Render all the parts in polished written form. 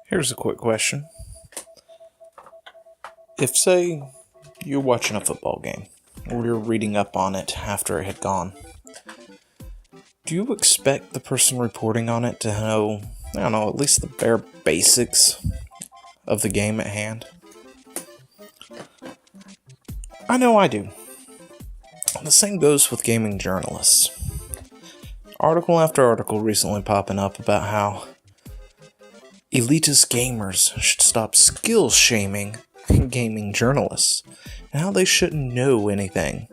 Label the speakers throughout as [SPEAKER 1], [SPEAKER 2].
[SPEAKER 1] Here's a quick question. If, say, you're watching a football game, or you're reading up on it after it had gone, do you expect the person reporting on it to know, at least the bare basics of the game at hand? I know I do. The same goes with gaming journalists. Article after article recently popping up about how elitist gamers should stop skill shaming gaming journalists, and how they shouldn't know anything,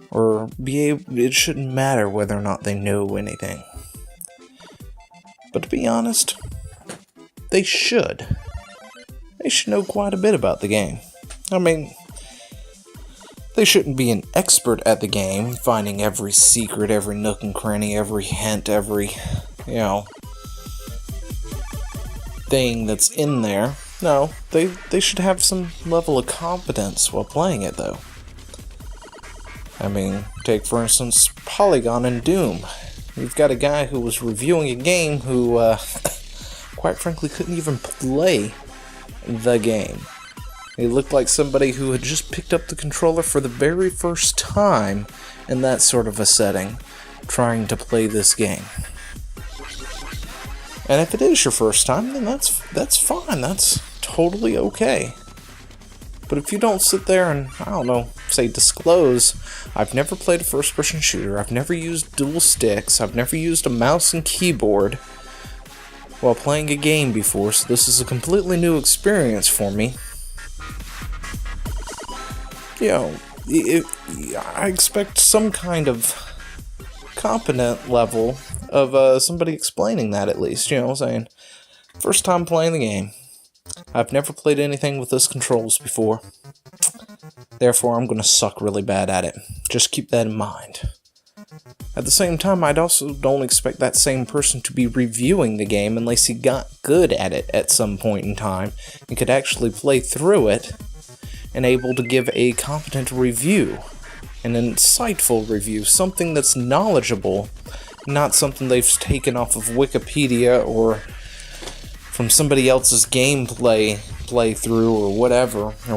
[SPEAKER 1] or it shouldn't matter whether or not they know anything. But to be honest, they should. They should know quite a bit about the game. I mean, they shouldn't be an expert at the game, finding every secret, every nook and cranny, every hint, every, thing that's in there. No, they should have some level of competence while playing it, though. I mean, take for instance Polygon and Doom. You've got a guy who was reviewing a game who, quite frankly, couldn't even play the game. He looked like somebody who had just picked up the controller for the very first time in that sort of a setting, trying to play this game. And if it is your first time, then that's fine. That's totally okay. But if you don't sit there and, say disclose, I've never played a first-person shooter, I've never used dual sticks, I've never used a mouse and keyboard while playing a game before, so this is a completely new experience for me. I expect some kind of competent level of somebody explaining that, at least, saying, first time playing the game, I've never played anything with this controls before, therefore I'm going to suck really bad at it. Just keep that in mind. At the same time, I'd also don't expect that same person to be reviewing the game unless he got good at it at some point in time and could actually play through it and able to give a competent review, an insightful review, something that's knowledgeable, not something they've taken off of Wikipedia or from somebody else's gameplay playthrough or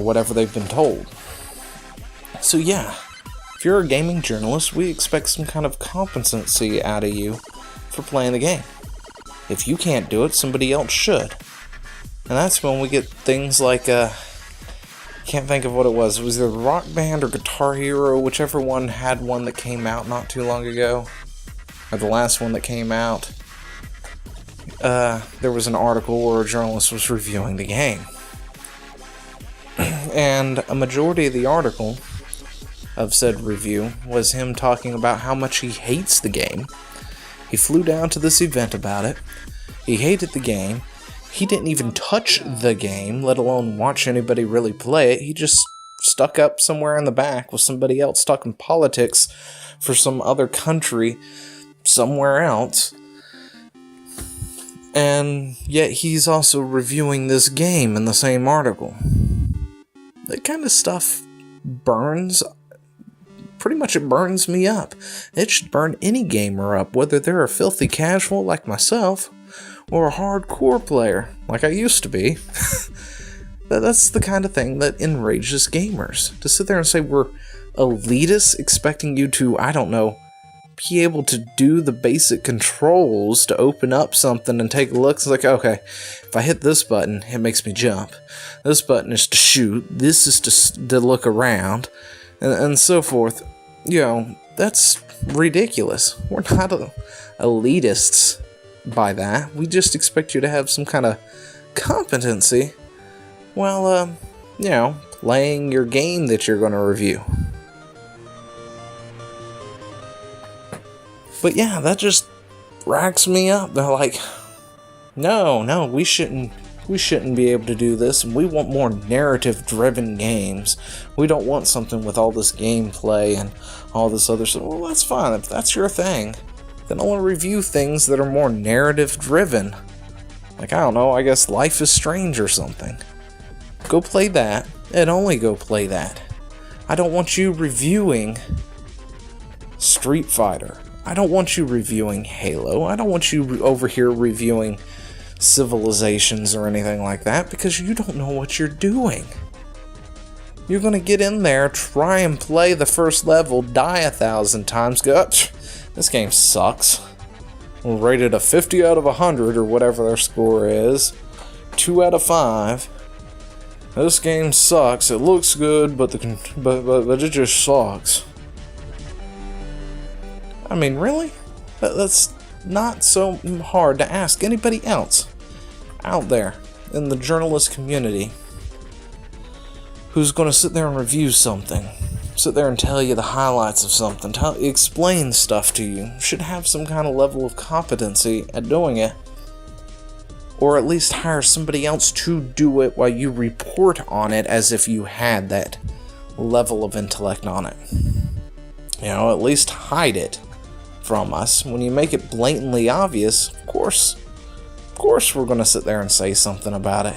[SPEAKER 1] whatever they've been told. So yeah, if you're a gaming journalist, we expect some kind of competency out of you for playing the game. If you can't do it, somebody else should. And that's when we get things like, can't think of what it was. It was either Rock Band or Guitar Hero, whichever one had one that came out not too long ago. Or the last one that came out. There was an article where a journalist was reviewing the game. And a majority of the article of said review was him talking about how much he hates the game. He flew down to this event about it. He hated the game. He didn't even touch the game, let alone watch anybody really play it. He just stuck up somewhere in the back with somebody else talking politics for some other country somewhere else. And yet he's also reviewing this game in the same article. That kind of stuff burns. Pretty much it burns me up. It should burn any gamer up, whether they're a filthy casual like myself, or a hardcore player, like I used to be. That's the kind of thing that enrages gamers. To sit there and say we're elitists expecting you to, be able to do the basic controls to open up something and take a look. It's like, okay, if I hit this button, it makes me jump. This button is to shoot. This is to look around, and so forth. That's ridiculous. We're not elitists by that. We just expect you to have some kind of competency while, playing your game that you're going to review. But yeah, that just racks me up. They're like, no, we shouldn't be able to do this, and we want more narrative-driven games. We don't want something with all this gameplay and all this other stuff. Well, that's fine. If that's your thing, then I'll review things that are more narrative-driven. Like, I guess Life is Strange or something. Go play that, and only go play that. I don't want you reviewing Street Fighter. I don't want you reviewing Halo. I don't want you over here reviewing civilizations or anything like that, because you don't know what you're doing. You're gonna get in there, try and play the first level, die 1,000 times, go, this game sucks. We'll rate it a 50 out of 100 or whatever their score is. 2 out of 5. This game sucks. It looks good, but it just sucks. I mean, really? That's not so hard to ask anybody else out there in the journalist community who's going to sit there and review something, sit there and tell you the highlights of something, explain stuff to you, should have some kind of level of competency at doing it, or at least hire somebody else to do it while you report on it as if you had that level of intellect on it. You know, at least hide it from us. When you make it blatantly obvious, of course we're going to sit there and say something about it.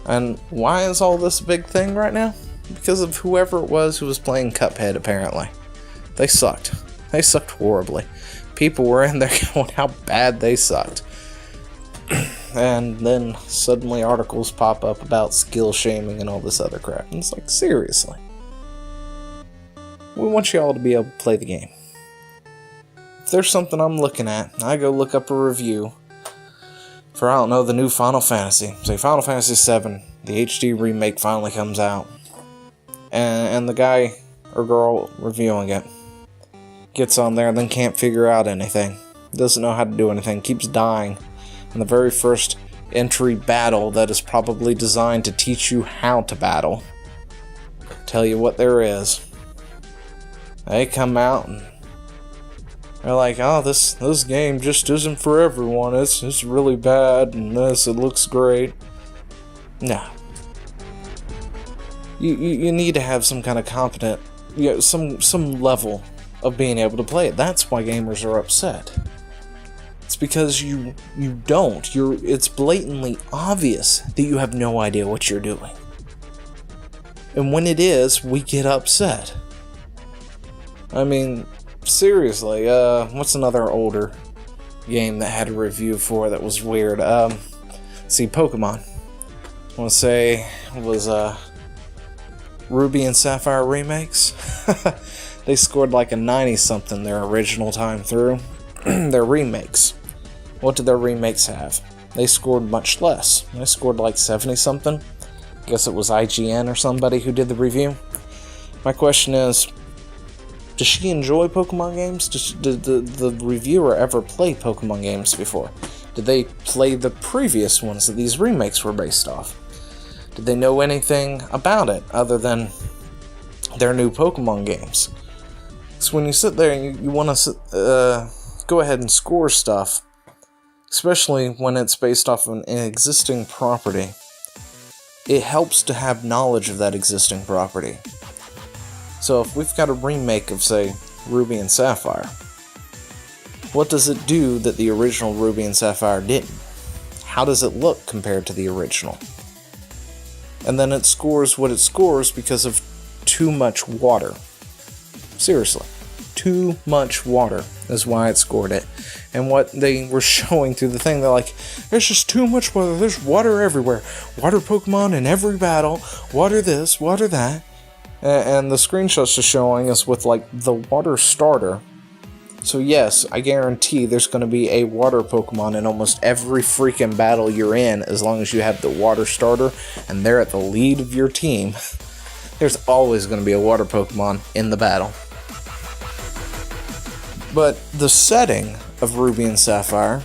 [SPEAKER 1] And why is all this a big thing right now? Because of whoever it was who was playing Cuphead, apparently. They sucked. They sucked horribly. People were in there going how bad they sucked. And then suddenly articles pop up about skill shaming and all this other crap. And it's like, seriously. We want you all to be able to play the game. If there's something I'm looking at, I go look up a review for, I don't know, the new Final Fantasy. Say Final Fantasy VII, the HD remake finally comes out. And the guy or girl reviewing it gets on there and then can't figure out anything. Doesn't know how to do anything, keeps dying. In the very first entry battle that is probably designed to teach you how to battle. Tell you what there is. They come out and they're like, oh, this game just isn't for everyone. It's really bad and it looks great. No. You need to have some kind of competent, some level of being able to play it. That's why gamers are upset. It's because you don't. It's blatantly obvious that you have no idea what you're doing. And when it is, we get upset. I mean, seriously, what's another older game that had a review for that was weird? See, Pokemon. I want to say it was Ruby and Sapphire remakes. They scored like a 90-something their original time through. Their remakes. What did their remakes have? They scored much less. They scored like 70-something. I guess it was IGN or somebody who did the review. My question is, does she enjoy Pokemon games? Did the reviewer ever play Pokemon games before? Did they play the previous ones that these remakes were based off? Did they know anything about it other than their new Pokemon games? So when you sit there and you want to go ahead and score stuff, especially when it's based off of an existing property, it helps to have knowledge of that existing property. So if we've got a remake of, say, Ruby and Sapphire, what does it do that the original Ruby and Sapphire didn't? How does it look compared to the original? And then it scores what it scores because of too much water. Seriously. Too much water is why it scored it. And what they were showing through the thing, they're like, there's just too much water, there's water everywhere. Water Pokemon in every battle, water this, water that. And the screenshots are showing us with like the water starter. So yes, I guarantee there's going to be a water Pokemon in almost every freaking battle you're in, as long as you have the water starter and they're at the lead of your team. There's always going to be a water Pokemon in the battle. But the setting of Ruby and Sapphire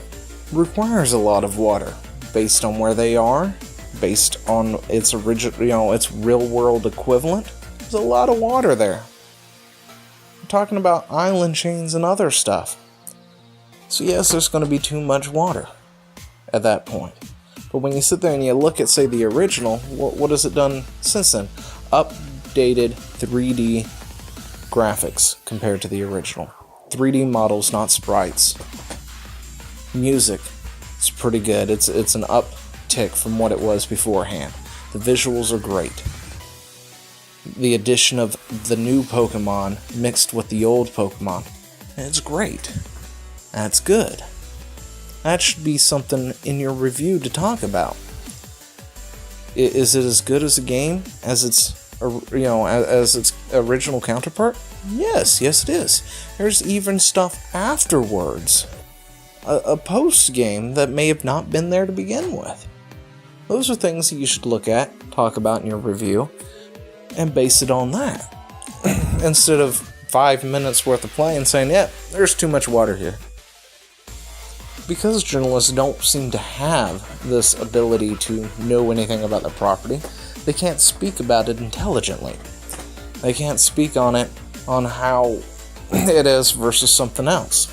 [SPEAKER 1] requires a lot of water, based on where they are, based on its original, its real-world equivalent. There's a lot of water there. We're talking about island chains and other stuff. So yes, there's going to be too much water at that point. But when you sit there and you look at, say, the original, what has it done since then? Updated 3D graphics compared to the original. 3D models, not sprites. Music, it's pretty good. It's an uptick from what it was beforehand. The visuals are great. The addition of the new Pokemon mixed with the old Pokemon, it's great. That's good. That should be something in your review to talk about. Is it as good as a game as as its original counterpart? Yes, it is. There's even stuff afterwards, a post game that may have not been there to begin with. Those are things that you should look at, talk about in your review, and base it on that instead of 5 minutes worth of play and saying, "Yeah, there's too much water here." Because journalists don't seem to have this ability to know anything about the property, they can't speak about it intelligently. They can't speak on it, on how it is versus something else.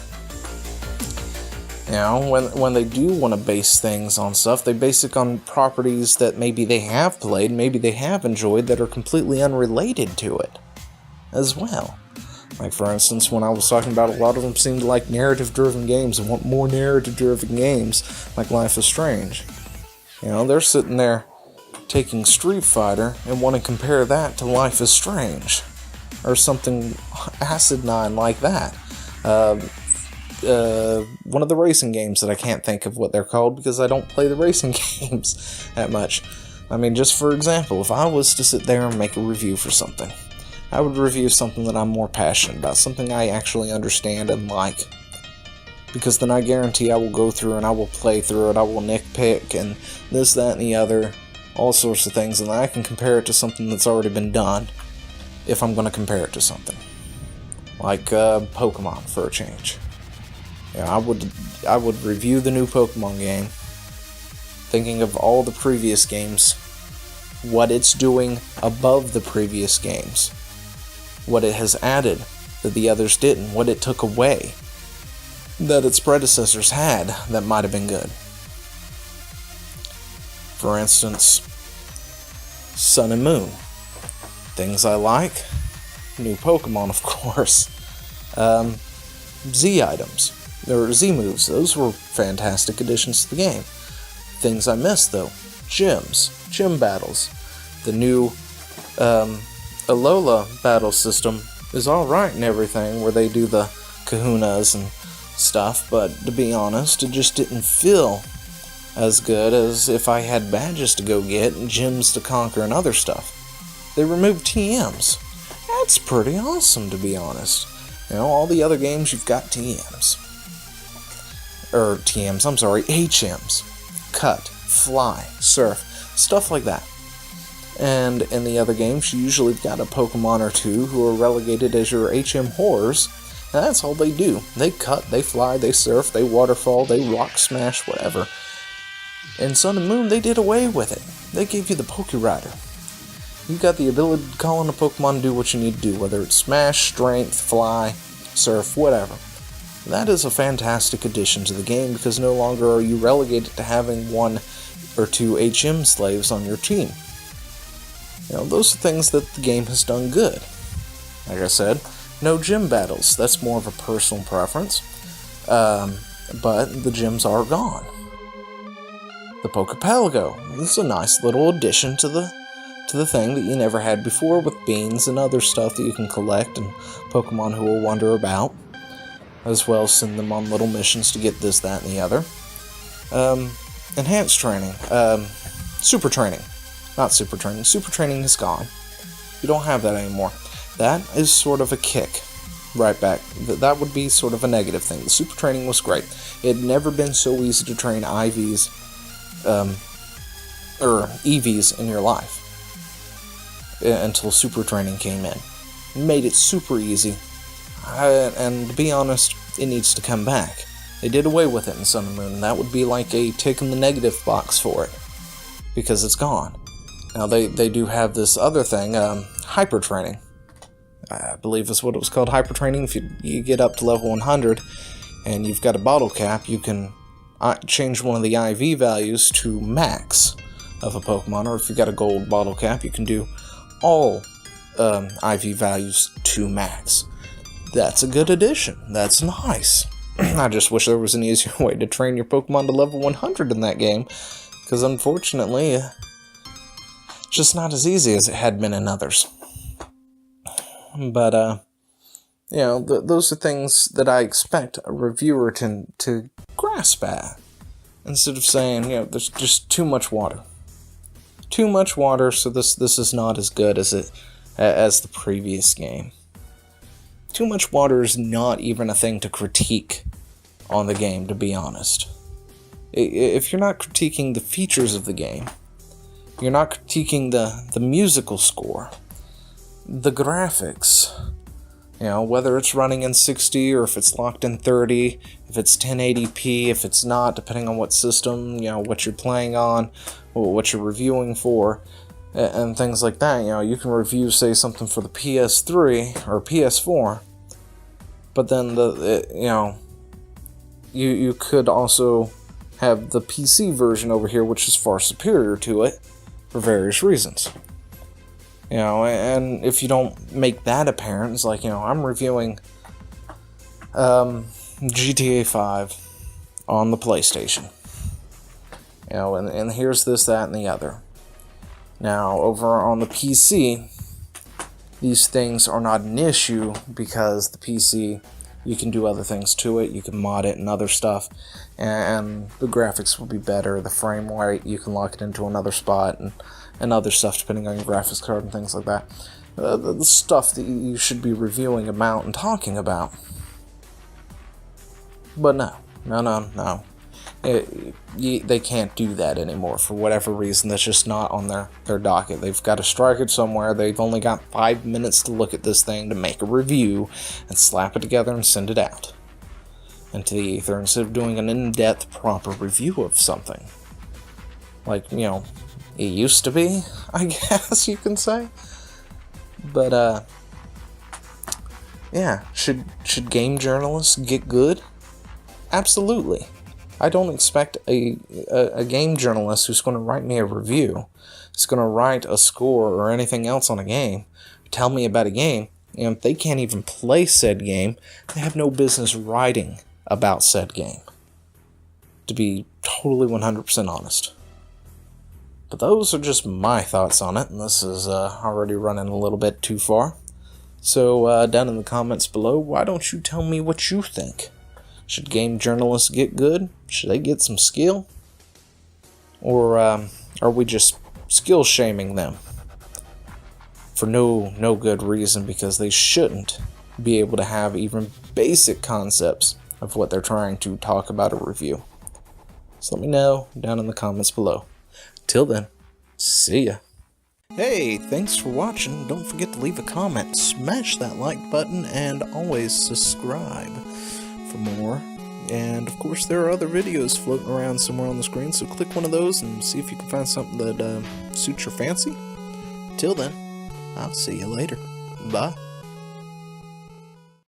[SPEAKER 1] You know, when they do want to base things on stuff, they base it on properties that maybe they have played, maybe they have enjoyed, that are completely unrelated to it as well. Like, for instance, when I was talking about, a lot of them seem to like narrative-driven games and want more narrative-driven games, like Life is Strange. You know, they're sitting there taking Street Fighter and want to compare that to Life is Strange, or something asinine like that. One of the racing games that I can't think of what they're called because I don't play the racing games that much. I mean, just for example, if I was to sit there and make a review for something, I would review something that I'm more passionate about, something I actually understand and like. Because then I guarantee I will go through and I will play through it, I will nitpick and this, that, and the other, all sorts of things, and then I can compare it to something that's already been done, if I'm going to compare it to something. Like Pokemon, for a change. Yeah, I would review the new Pokemon game, thinking of all the previous games, what it's doing above the previous games, what it has added that the others didn't, what it took away that its predecessors had that might have been good. For instance, Sun and Moon. Things I like, new Pokemon, of course. Z items, or Z moves, those were fantastic additions to the game. Things I missed, though, gyms, gym battles. The new Alola battle system is alright and everything, where they do the kahunas and stuff, but to be honest, it just didn't feel as good as if I had badges to go get and gyms to conquer and other stuff. They removed TMs. That's pretty awesome, to be honest. You know, all the other games you've got TMs. HMs. Cut, fly, surf, stuff like that. And in the other games, you usually got a Pokemon or two who are relegated as your HM horrors, and that's all they do. They cut, they fly, they surf, they waterfall, they rock smash, whatever. In Sun and Moon, they did away with it. They gave you the Pokerider. You got the ability to call on a Pokemon and do what you need to do, whether it's smash, strength, fly, surf, whatever. That is a fantastic addition to the game, because no longer are you relegated to having one or two HM slaves on your team. You know, those are things that the game has done good. Like I said, no gym battles. That's more of a personal preference. But the gyms are gone. The Pokepelago. This is a nice little addition to the thing that you never had before, with beans and other stuff that you can collect and Pokemon who will wander about, as well as send them on little missions to get this, that, and the other. Enhanced training. Super training. Not super training. Super training is gone. You don't have that anymore. That is sort of a kick right back. That would be sort of a negative thing. The super training was great. It had never been so easy to train IVs, or EVs in your life until super training came in. It made it super easy. And to be honest, it needs to come back. They did away with it in Sun and Moon, and that would be like a tick in the negative box for it, because it's gone. Now, they do have this other thing, hyper training. I believe is what it was called, hyper training. If you get up to level 100 and you've got a bottle cap, you can change one of the IV values to max of a Pokemon, or if you've got a gold bottle cap, you can do all IV values to max. That's a good addition. That's nice. I just wish there was an easier way to train your Pokemon to level 100 in that game, because unfortunately, it's just not as easy as it had been in others. But You know, those are things that I expect a reviewer to grasp at, instead of saying, you know, there's just too much water. Too much water, so this is not as good as the previous game. Too much water is not even a thing to critique on the game, to be honest. If you're not critiquing the features of the game, you're not critiquing the musical score, the graphics, you know, whether it's running in 60 or if it's locked in 30, if it's 1080p, if it's not, depending on what system, you know, what you're playing on, what you're reviewing for, and things like that. You know, you can review, say, something for the PS3 or PS4, but then you could also have the PC version over here, which is far superior to it for various reasons. You know, and if you don't make that apparent, it's like, you know, I'm reviewing GTA 5 on the PlayStation. You know, and here's this, that, and the other. Now, over on the PC, these things are not an issue because the PC, you can do other things to it, you can mod it and other stuff, and the graphics will be better, the frame rate, you can lock it into another spot, and other stuff depending on your graphics card and things like that. The stuff that you should be reviewing about and talking about. But no. They can't do that anymore for whatever reason. That's just not on their docket. They've got to strike it somewhere. They've only got 5 minutes to look at this thing to make a review and slap it together and send it out into the ether instead of doing an in-depth, proper review of something. Like, you know, it used to be, I guess you can say. But, yeah, should game journalists get good? Absolutely. I don't expect a game journalist who's going to write me a review, who's going to write a score or anything else on a game, tell me about a game, and if they can't even play said game, they have no business writing about said game. To be totally 100% honest. But those are just my thoughts on it, and this is already running a little bit too far. So down in the comments below, why don't you tell me what you think? Should game journalists get good? Should they get some skill? Or are we just skill shaming them for no good reason, because they shouldn't be able to have even basic concepts of what they're trying to talk about or review? So let me know down in the comments below. Till then, see ya. Hey, thanks for watching. Don't forget to leave a comment, smash that like button, and always subscribe for more. And of course, there are other videos floating around somewhere on the screen, so click one of those and see if you can find something that suits your fancy. Till then, I'll see you later. Bye.